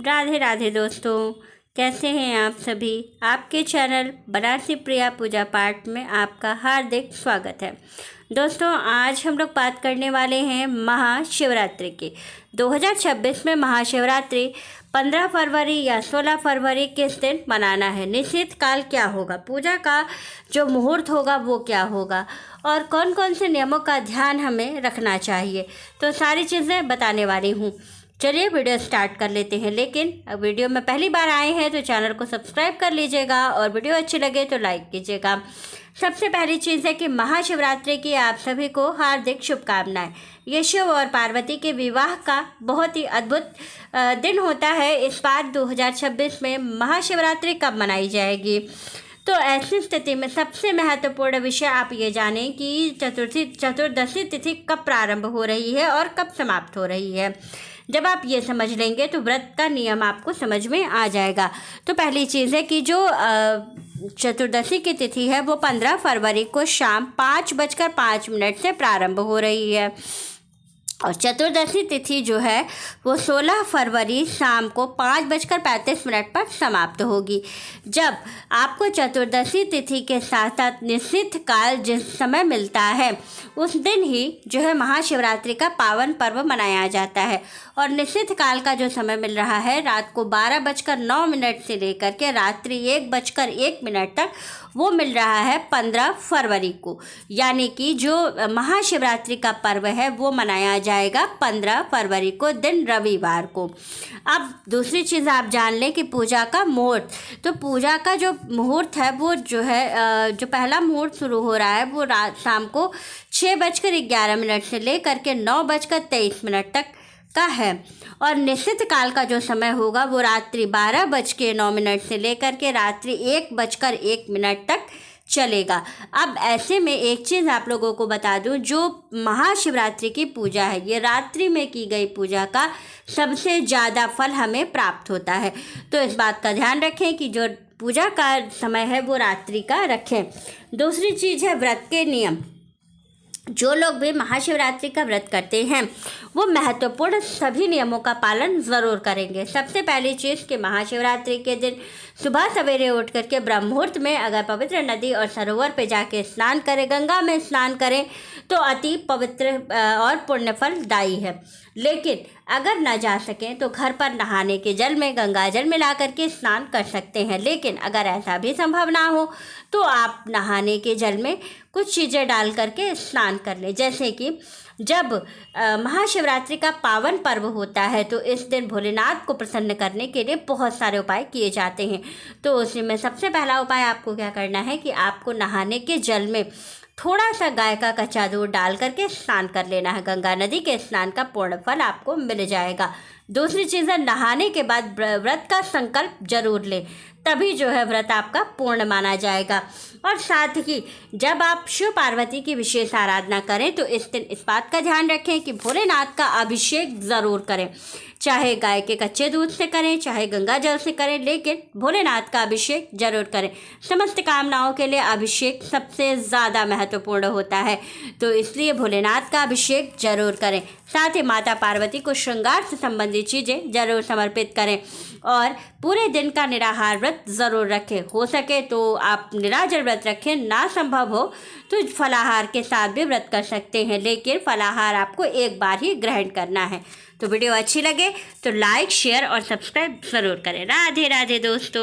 राधे राधे दोस्तों, कैसे हैं आप सभी। आपके चैनल बनारसी प्रिया पूजा पाठ में आपका हार्दिक स्वागत है। दोस्तों, आज हम लोग बात करने वाले हैं महाशिवरात्रि की। 2026 में महाशिवरात्रि 15 फरवरी या 16 फरवरी किस दिन मनाना है, निश्चित काल क्या होगा, पूजा का जो मुहूर्त होगा वो क्या होगा और कौन कौन से नियमों का ध्यान हमें रखना चाहिए, तो सारी चीज़ें बताने वाली हूँ। चलिए वीडियो स्टार्ट कर लेते हैं। लेकिन अब वीडियो में पहली बार आए हैं तो चैनल को सब्सक्राइब कर लीजिएगा और वीडियो अच्छी लगे तो लाइक कीजिएगा। सबसे पहली चीज़ है कि महाशिवरात्रि की आप सभी को हार्दिक शुभकामनाएं। ये शिव और पार्वती के विवाह का बहुत ही अद्भुत दिन होता है। इस बार 2026 में महाशिवरात्रि कब मनाई जाएगी, तो ऐसी स्थिति में सबसे महत्वपूर्ण विषय आप ये जानें कि चतुर्दशी तिथि कब प्रारंभ हो रही है और कब समाप्त हो रही है। जब आप ये समझ लेंगे तो व्रत का नियम आपको समझ में आ जाएगा। तो पहली चीज़ है कि जो चतुर्दशी की तिथि है वो 15 फरवरी को शाम 5:05 से प्रारंभ हो रही है और चतुर्दशी तिथि जो है वो 16 फरवरी शाम को 5:35 पर समाप्त होगी। जब आपको चतुर्दशी तिथि के साथ साथ निश्चित काल जिस समय मिलता है उस दिन ही जो है महाशिवरात्रि का पावन पर्व मनाया जाता है और निश्चित काल का जो समय मिल रहा है रात को 12:09 से लेकर के रात्रि 1:01 तक वो मिल रहा है 15 फरवरी को, यानी कि जो महाशिवरात्रि का पर्व है वो मनाया जाएगा 15 फरवरी को, दिन रविवार को। अब दूसरी चीज़ आप जान लें कि पूजा का मुहूर्त, तो पूजा का जो मुहूर्त है वो जो है जो पहला मुहूर्त शुरू हो रहा है वो रात शाम को 6:11 से लेकर के 9:23 तक का है और निश्चित काल का जो समय होगा वो रात्रि 12:09 से लेकर के रात्रि 1:01 तक चलेगा। अब ऐसे में एक चीज़ आप लोगों को बता दूं, जो महाशिवरात्रि की पूजा है ये रात्रि में की गई पूजा का सबसे ज़्यादा फल हमें प्राप्त होता है। तो इस बात का ध्यान रखें कि जो पूजा का समय है वो रात्रि का रखें। दूसरी चीज़ है व्रत के नियम। जो लोग भी महाशिवरात्रि का व्रत करते हैं वो महत्वपूर्ण सभी नियमों का पालन ज़रूर करेंगे। सबसे पहली चीज़ कि महाशिवरात्रि के दिन सुबह सवेरे उठ करके ब्रह्म मुहूर्त में अगर पवित्र नदी और सरोवर पे जाके स्नान करें, गंगा में स्नान करें तो अति पवित्र और पुण्यफलदायी है। लेकिन अगर न जा सकें तो घर पर नहाने के जल में गंगा जल मिला करके स्नान कर सकते हैं। लेकिन अगर ऐसा भी संभव ना हो तो आप नहाने के जल में कुछ चीज़ें डाल करके स्नान कर लें। जैसे कि जब महाशिवरात्रि का पावन पर्व होता है तो इस दिन भोलेनाथ को प्रसन्न करने के लिए बहुत सारे उपाय किए जाते हैं। तो उसी में सबसे पहला उपाय आपको क्या करना है कि आपको नहाने के जल में थोड़ा सा गाय का कच्चा दूध डाल करके स्नान कर लेना है। गंगा नदी के स्नान का पूर्ण फल आपको मिल जाएगा। दूसरी चीज़ है नहाने के बाद व्रत का संकल्प जरूर लें, तभी जो है व्रत आपका पूर्ण माना जाएगा। और साथ ही जब आप शिव पार्वती की विशेष आराधना करें तो इस दिन इस बात का ध्यान रखें कि भोलेनाथ का अभिषेक ज़रूर करें, चाहे गाय के कच्चे दूध से करें चाहे गंगा जल से करें, लेकिन भोलेनाथ का अभिषेक जरूर करें। समस्त कामनाओं के लिए अभिषेक सबसे ज़्यादा महत्वपूर्ण होता है, तो इसलिए भोलेनाथ का अभिषेक जरूर करें। साथ ही माता पार्वती को श्रृंगार से संबंधित चीज़ें जरूर समर्पित करें और पूरे दिन का निराहार व्रत ज़रूर रखें। हो सके तो आप निराजल व्रत रखें, ना संभव हो तो फलाहार के साथ भी व्रत कर सकते हैं, लेकिन फलाहार आपको एक बार ही ग्रहण करना है। तो वीडियो अच्छी लगे तो लाइक शेयर और सब्सक्राइब ज़रूर करें। राधे राधे दोस्तों।